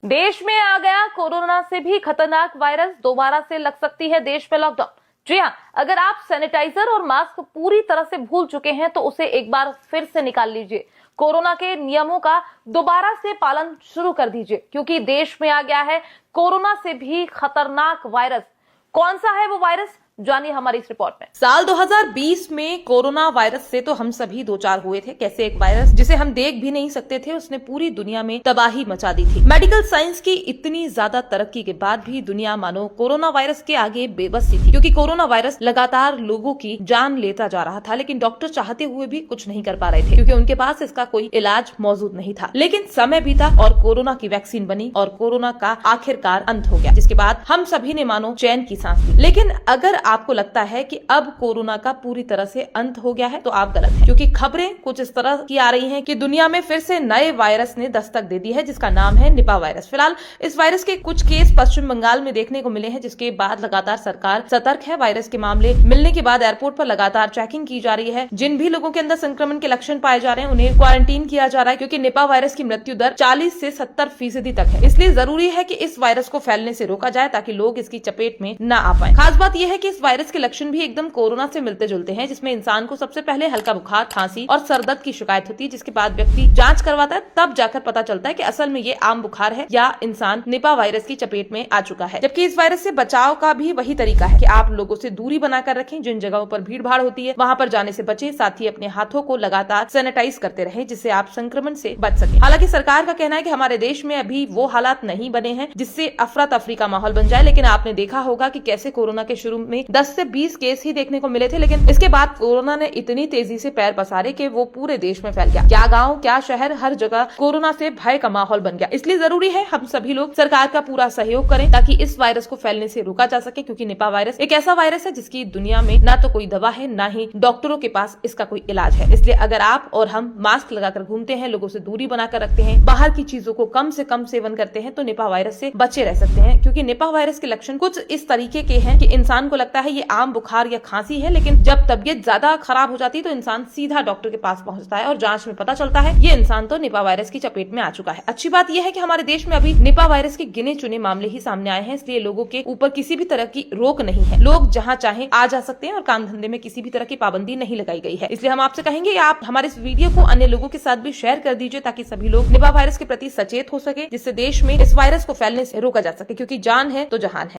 देश में आ गया कोरोना से भी खतरनाक वायरस। दोबारा से लग सकती है देश में लॉकडाउन। जी हाँ, अगर आप सैनिटाइजर और मास्क पूरी तरह से भूल चुके हैं तो उसे एक बार फिर से निकाल लीजिए। कोरोना के नियमों का दोबारा से पालन शुरू कर दीजिए, क्योंकि देश में आ गया है कोरोना से भी खतरनाक वायरस। कौन सा है वो वायरस, जानिए हमारी इस रिपोर्ट में। साल 2020 में कोरोना वायरस से तो हम सभी दो चार हुए थे। कैसे एक वायरस जिसे हम देख भी नहीं सकते थे, उसने पूरी दुनिया में तबाही मचा दी थी। मेडिकल साइंस की इतनी ज्यादा तरक्की के बाद भी दुनिया मानो कोरोना वायरस के आगे बेबस सी थी, क्योंकि कोरोना वायरस लगातार लोगों की जान लेता जा रहा था। लेकिन डॉक्टर चाहते हुए भी कुछ नहीं कर पा रहे थे, क्योंकि उनके पास इसका कोई इलाज मौजूद नहीं था। लेकिन समय बीता और कोरोना की वैक्सीन बनी और कोरोना का आखिरकार अंत हो गया, जिसके बाद हम सभी ने मानो चैन की सांस ली। लेकिन अगर आपको लगता है कि अब कोरोना का पूरी तरह से अंत हो गया है तो आप गलत हैं, क्योंकि खबरें कुछ इस तरह की आ रही हैं कि दुनिया में फिर से नए वायरस ने दस्तक दे दी है, जिसका नाम है निपा वायरस। फिलहाल इस वायरस के कुछ केस पश्चिम बंगाल में देखने को मिले हैं, जिसके बाद लगातार सरकार सतर्क है। वायरस के मामले मिलने के बाद एयरपोर्ट पर लगातार चेकिंग की जा रही है। जिन भी लोगों के अंदर संक्रमण के लक्षण पाए जा रहे हैं उन्हें क्वारंटीन किया जा रहा है, क्योंकि निपा वायरस की मृत्यु दर 40 से 70% तक है। इसलिए जरूरी है कि इस वायरस को फैलने से रोका जाए, ताकि लोग इसकी चपेट में न आ पाए। खास बात यह है कि इस वायरस के लक्षण भी एकदम कोरोना से मिलते जुलते हैं, जिसमें इंसान को सबसे पहले हल्का बुखार, खांसी और सर दर्द की शिकायत होती है, जिसके बाद व्यक्ति जांच करवाता है, तब जाकर पता चलता है कि असल में ये आम बुखार है या इंसान निपा वायरस की चपेट में आ चुका है। जबकि इस वायरस से बचाव का भी वही तरीका है कि आप लोगों से दूरी बनाकर रखें। जिन जगहों पर भीड़ भाड़ होती है वहां पर जाने से बचें। साथ ही अपने हाथों को लगातार सैनिटाइज करते रहें, जिससे आप संक्रमण से बच सके। हालांकि सरकार का कहना है कि हमारे देश में अभी वो हालात नहीं बने हैं जिससे अफरा तफरी का माहौल बन जाए। लेकिन आपने देखा होगा कि कैसे कोरोना के शुरू में 10 से 20 केस ही देखने को मिले थे, लेकिन इसके बाद कोरोना ने इतनी तेजी से पैर पसारे कि वो पूरे देश में फैल गया। क्या गांव, क्या शहर, हर जगह कोरोना से भय का माहौल बन गया। इसलिए जरूरी है हम सभी लोग सरकार का पूरा सहयोग करें, ताकि इस वायरस को फैलने से रोका जा सके। क्योंकि निपा वायरस एक ऐसा वायरस है जिसकी दुनिया में ना तो कोई दवा है, ना ही डॉक्टरों के पास इसका कोई इलाज है। इसलिए अगर आप और हम मास्क लगाकर घूमते हैं, लोगों से दूरी बनाकर रखते हैं, बाहर की चीजों को कम से कम सेवन करते हैं, तो निपा वायरस से बचे रह सकते हैं। क्योंकि निपा वायरस के लक्षण कुछ इस तरीके के हैं कि इंसान को लगता है ये आम बुखार या खांसी है, लेकिन जब तबीयत ज्यादा खराब हो जाती है तो इंसान सीधा डॉक्टर के पास पहुंचता है और जांच में पता चलता है ये इंसान तो निपा वायरस की चपेट में आ चुका है। अच्छी बात यह है कि हमारे देश में अभी निपा वायरस के गिने चुने मामले ही सामने आए हैं, इसलिए लोगों के ऊपर किसी भी तरह की रोक नहीं है। लोग जहां चाहें आ जा सकते हैं और काम धंधे में किसी भी तरह की पाबंदी नहीं लगाई गई है। इसलिए हम आपसे कहेंगे आप हमारे इस वीडियो को अन्य लोगों के साथ भी शेयर कर दीजिए, ताकि सभी लोग निपा वायरस के प्रति सचेत हो सके, जिससे देश में इस वायरस को फैलने से रोका जा सके। क्योंकि जान है तो जहान है।